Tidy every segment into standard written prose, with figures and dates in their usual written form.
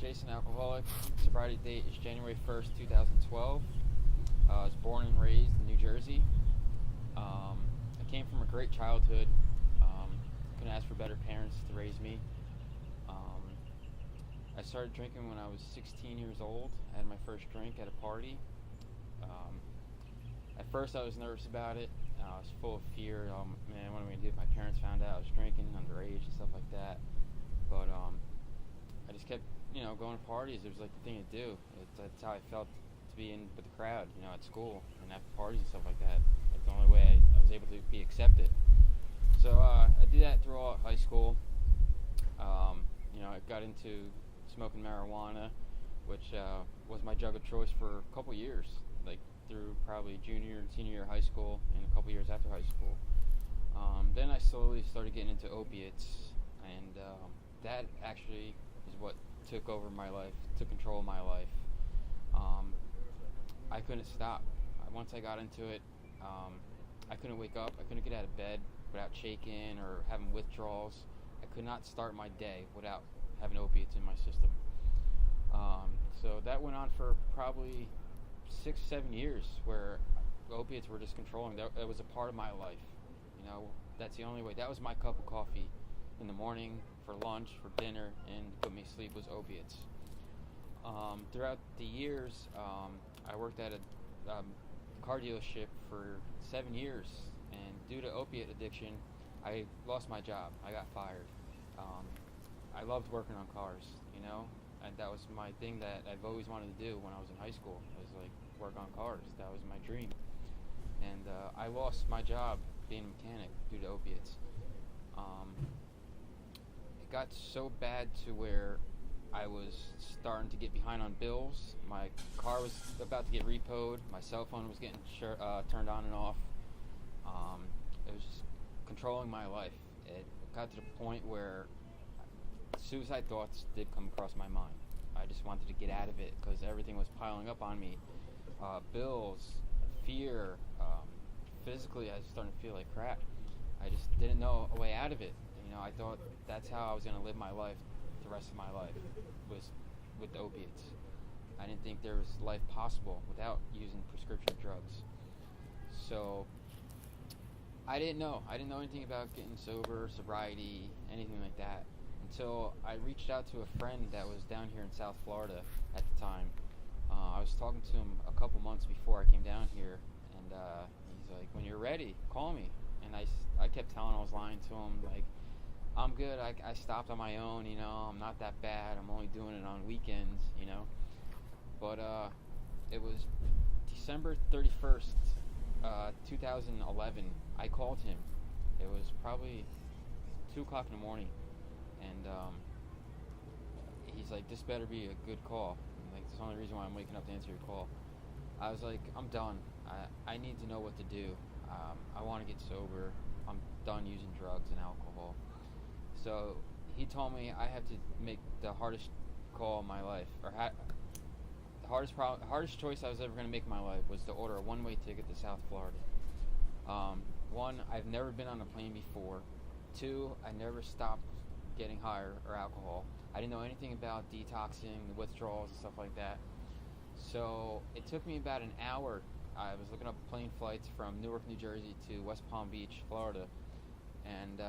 Jason, alcoholic. Sobriety date is January 1st, 2012. I was born and raised in New Jersey. I came from a great childhood. Couldn't ask for better parents to raise me. I started drinking when I was 16 years old. I had my first drink at a party. At first I was nervous about it. I was full of fear. Man, what am I going to do if my parents found out I was drinking underage and stuff like that? But I just kept, going to parties. It was like the thing to do. That's how I felt to be in with the crowd, at school and at parties and stuff like that. Like the only way I was able to be accepted. So I did that throughout high school. I got into smoking marijuana, which was my drug of choice for a couple years, like through probably junior and senior year of high school and a couple years after high school. Then I slowly started getting into opiates, and that actually is what took over my life, took control of my life. I couldn't stop. Once I got into it, I couldn't wake up. I couldn't get out of bed without shaking or having withdrawals. I could not start my day without having opiates in my system. So that went on for probably 6-7 years, where opiates were just controlling. That was a part of my life. That's the only way. That was my cup of coffee in the morning, for lunch, for dinner, and to put me to sleep was opiates. Throughout the years, I worked at a car dealership for 7 years, and due to opiate addiction, I lost my job. I got fired. I loved working on cars, and that was my thing that I've always wanted to do when I was in high school. It was like work on cars. That was my dream. And I lost my job being a mechanic due to opiates. It got so bad to where I was starting to get behind on bills. My car was about to get repoed. My cell phone was getting turned on and off. It was just controlling my life. It got to the point where suicide thoughts did come across my mind. I just wanted to get out of it because everything was piling up on me. Bills, fear, physically I was starting to feel like crap. I just didn't know a way out of it. I thought that's how I was going to live my life the rest of my life, was with opiates. I didn't think there was life possible without using prescription drugs. So I didn't know anything about getting sober, sobriety, anything like that, until I reached out to a friend that was down here in South Florida at the time. I was talking to him a couple months before I came down here, and he's like, when you're ready, call me. And I kept telling him I was lying to him, like, I'm good, I stopped on my own, I'm not that bad, I'm only doing it on weekends, But it was December 31st, 2011, I called him. It was probably 2 o'clock in the morning, and he's like, this better be a good call. Like, it's the only reason why I'm waking up to answer your call. I was like, I'm done. I need to know what to do. I want to get sober. I'm done using drugs and alcohol. So he told me I had to make the hardest call in my life, or the hardest choice I was ever going to make in my life was to order a one-way ticket to South Florida. One, I've never been on a plane before. Two, I never stopped getting high or alcohol. I didn't know anything about detoxing, the withdrawals, and stuff like that. So it took me about an hour. I was looking up plane flights from Newark, New Jersey to West Palm Beach, Florida, and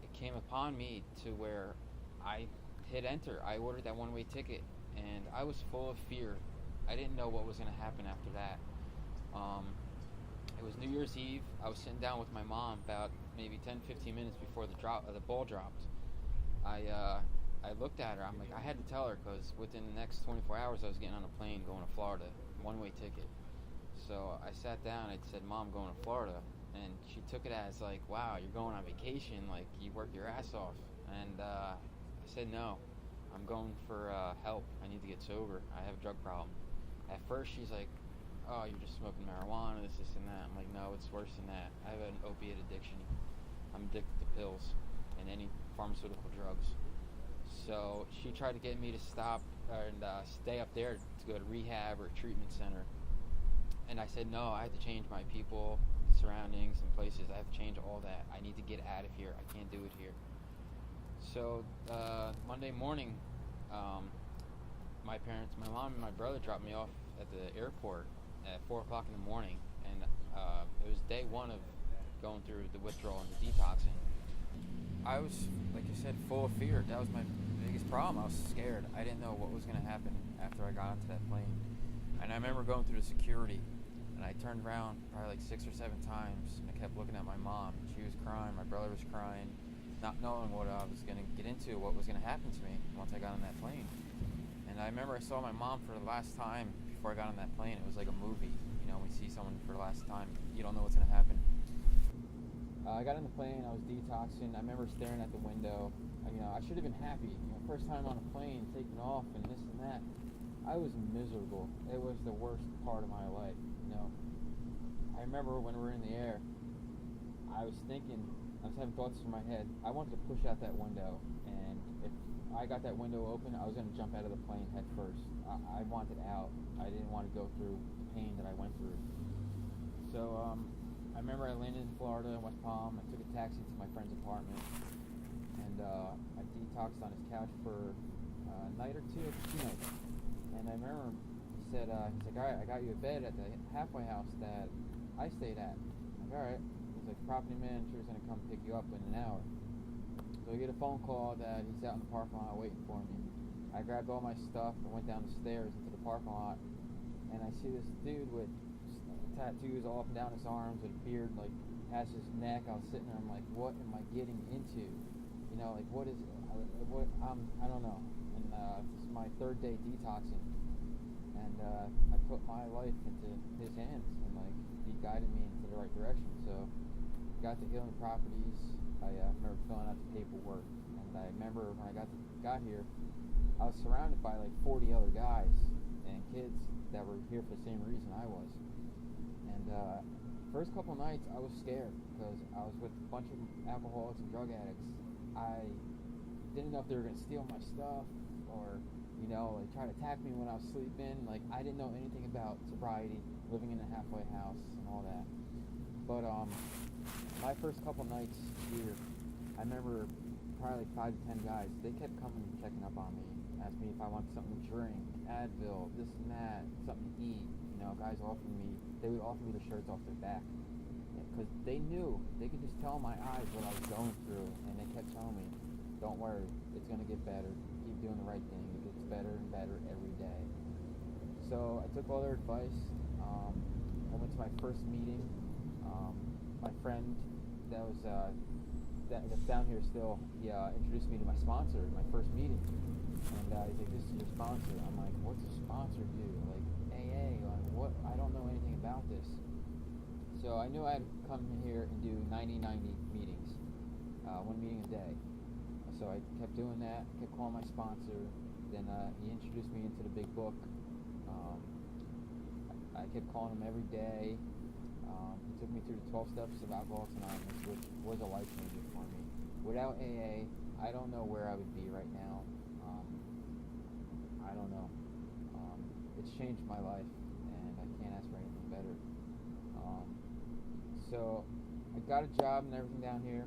it came upon me to where I hit enter. I ordered that one-way ticket, and I was full of fear. I didn't know what was going to happen after that. It was New Year's Eve. I was sitting down with my mom about maybe 10-15 minutes before the ball dropped. I looked at her. I'm like, I had to tell her, because within the next 24 hours I was getting on a plane going to Florida, one-way ticket. So I sat down, I said, Mom, I'm going to Florida. And she took it as like, wow, you're going on vacation, like you work your ass off. And I said, no, I'm going for help. I need to get sober. I have a drug problem. At first she's like, oh, you're just smoking marijuana, this and that. I'm like, no, it's worse than that. I have an opiate addiction. I'm addicted to pills and any pharmaceutical drugs. So she tried to get me to stop and stay up there to go to rehab or treatment center. And I said, no, I have to change my people, surroundings, and places. I have to change all that. I need to get out of here. I can't do it here. So Monday morning, my mom and my brother dropped me off at the airport at 4 o'clock in the morning, and it was day one of going through the withdrawal and the detoxing. I was, like I said, full of fear. That was my biggest problem. I was scared. I didn't know what was going to happen after I got onto that plane. And I remember going through the security, and I turned around probably like 6 or 7 times, and I kept looking at my mom. She was crying, my brother was crying, not knowing what I was going to get into, what was going to happen to me once I got on that plane. And I remember I saw my mom for the last time before I got on that plane. It was like a movie. You know, when you see someone for the last time, you don't know what's going to happen. I got on the plane, I was detoxing. I remember staring at the window. I should have been happy. First time on a plane, taking off and this and that. I was miserable. It was the worst part of my life. I remember when we were in the air, I was having thoughts in my head. I wanted to push out that window, and if I got that window open, I was going to jump out of the plane head first. I wanted out. I didn't want to go through the pain that I went through. So, I remember I landed in Florida, in West Palm. I took a taxi to my friend's apartment, and I detoxed on his couch for a night or two nights. And I remember he's like, all right, I got you a bed at the halfway house that I stayed at. I'm like, all right. He's like, property manager's going to come pick you up in an hour. So I get a phone call that he's out in the parking lot waiting for me. I grabbed all my stuff and went down the stairs into the parking lot, and I see this dude with tattoos all up and down his arms with a beard, like past his neck. I was sitting there, I'm like, what am I getting into? What is it? I don't know. And this is my 3rd day detoxing, and I put my life into his hands, and he guided me into the right direction. So got to Healing Properties. I remember filling out the paperwork, and I remember when I got here, I was surrounded by like 40 other guys and kids that were here for the same reason I was. And first couple nights I was scared because I was with a bunch of alcoholics and drug addicts. I didn't know if they were going to steal my stuff or try to attack me when I was sleeping. I didn't know anything about sobriety, living in a halfway house and all that. But my first couple nights here, I remember probably 5 to 10 guys. They kept coming and checking up on me, asked me if I wanted something to drink, Advil, this and that, something to eat. Guys they would offer me the shirts off their back, because they knew, they could just tell in my eyes what I was going through, and they kept telling me, don't worry, it's going to get better, keep doing the right thing, it gets better and better every day. So I took all their advice. I went to my first meeting. My friend that's down here still, he introduced me to my sponsor at my first meeting, and he's like, this is your sponsor. I'm like, what's a sponsor do? AA, what? I don't know anything about this. So I knew I had to come here and do 90-90 meetings, 1 meeting a day. So I kept doing that, kept calling my sponsor. Then he introduced me into the big book. I kept calling him every day. He took me through the 12 steps of Alcoholics Anonymous, which was a life changer for me. Without AA, I don't know where I would be right now. I don't know. It's changed my life, and I can't ask for anything better. So I got a job and everything down here.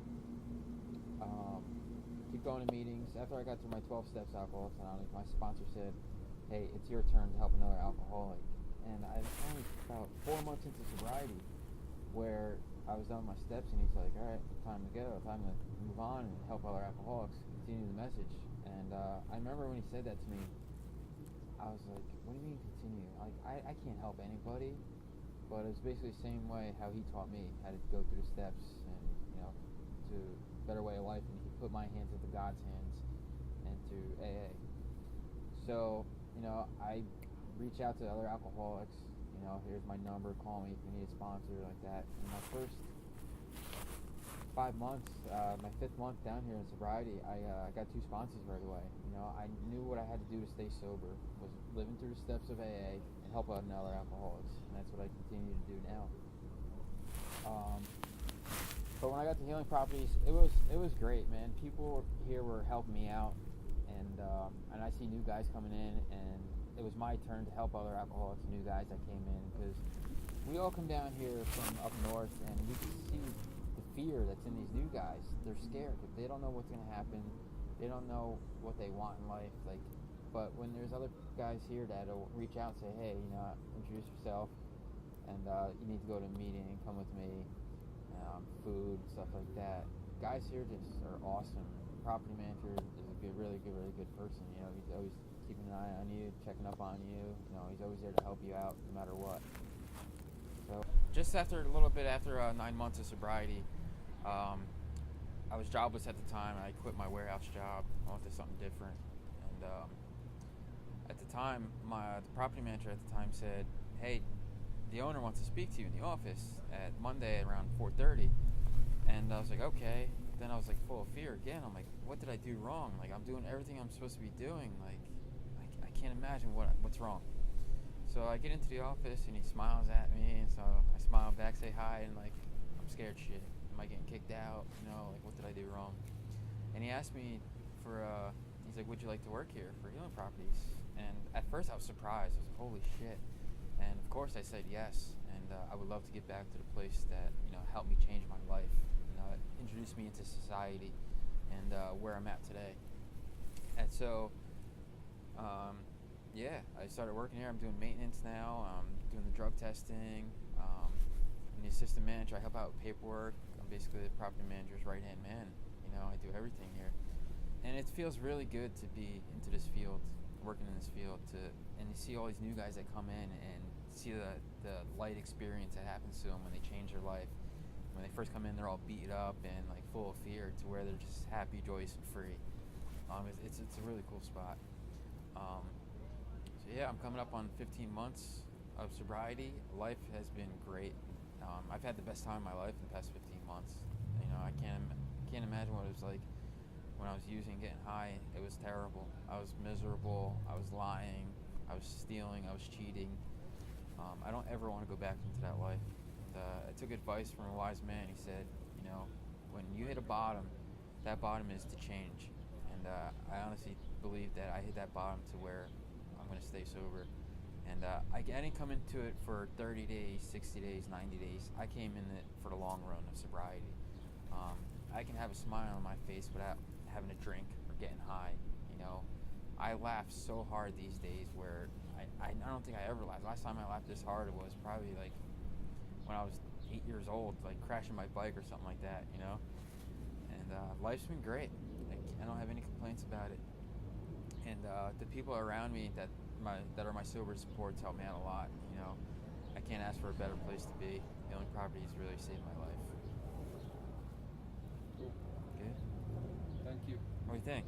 Keep going to meetings. After I got through my 12 steps Alcoholics Anonymous, my sponsor said, hey, it's your turn to help another alcoholic. And I was only about 4 months into sobriety, where I was done with my steps, and he's like, all right, time to go, time to move on and help other alcoholics, continue the message. And I remember when he said that to me, I was like, what do you mean continue? I can't help anybody. But it was basically the same way how he taught me how to go through the steps and, to a better way of life. And he put my hands into God's hands and to AA. So, I reach out to other alcoholics. Here's my number, call me if you need a sponsor, like that. In my first 5 months, my 5th month down here in sobriety, I got 2 sponsors right away. I knew what I had to do to stay sober, was living through the steps of AA and help out other alcoholics, and that's what I continue to do now. But when I got to Healing Properties, it was great, man. People here were helping me out, and I see new guys coming in, and it was my turn to help other alcoholics, new guys that came in, because we all come down here from up north, and we can see the fear that's in these new guys. They're scared. They don't know what's going to happen. They don't know what they want in life. But when there's other guys here that'll reach out and say, hey, introduce yourself, and you need to go to a meeting and come with me, food, stuff like that. Guys here just are awesome. Property manager is a really good person. He's always keeping an eye on you, checking up on you. He's always there to help you out no matter what. So just after a little bit after 9 months of sobriety, I was jobless at the time. I quit my warehouse job. I wanted something different, and at the time, the property manager at the time said, "Hey, the owner wants to speak to you in the office at Monday around 4:30." And I was like, "Okay." Then I was like full of fear again. I'm like, "What did I do wrong? Like, I'm doing everything I'm supposed to be doing. Like, I can't imagine what's wrong." So I get into the office and he smiles at me, and so I smile back, say hi, and like, I'm scared shit. Am I getting kicked out? Like, what did I do wrong? And he asked me he's like, would you like to work here for Healing Properties? And at first I was surprised. I was like, holy shit. And of course I said yes. And I would love to get back to the place that, helped me change my life, introduced me into society and where I'm at today. And so, I started working here. I'm doing maintenance now. I'm doing the drug testing. I'm the assistant manager. I help out with paperwork. I'm basically the property manager's right-hand man. I do everything here. And it feels really good to be into this field, working in this field, and you see all these new guys that come in and see the light experience that happens to them when they change their life. When they first come in, they're all beat up and like full of fear, to where they're just happy, joyous, and free. It's a really cool spot. I'm coming up on 15 months of sobriety. Life has been great. I've had the best time of my life in the past 15 months. I can't imagine what it was like when I was using, getting high. It was terrible. I was miserable. I was lying. I was stealing. I was cheating. I don't ever want to go back into that life. I took advice from a wise man. He said, when you hit a bottom, that bottom is to change. And I honestly believe that I hit that bottom to where I'm going to stay sober. And I didn't come into it for 30 days, 60 days, 90 days. I came in it for the long run of sobriety. I can have a smile on my face without having a drink or getting high. I laugh so hard these days where I don't think I ever laughed. Last time I laughed this hard, it was probably like when I was 8 years old, like crashing my bike or something like that, And life's been great. I don't have any complaints about it. And the people around me that are my sober supports help me out a lot. I can't ask for a better place to be. Healing Properties really saved my life. Cool. Good. Thank you. What do you think?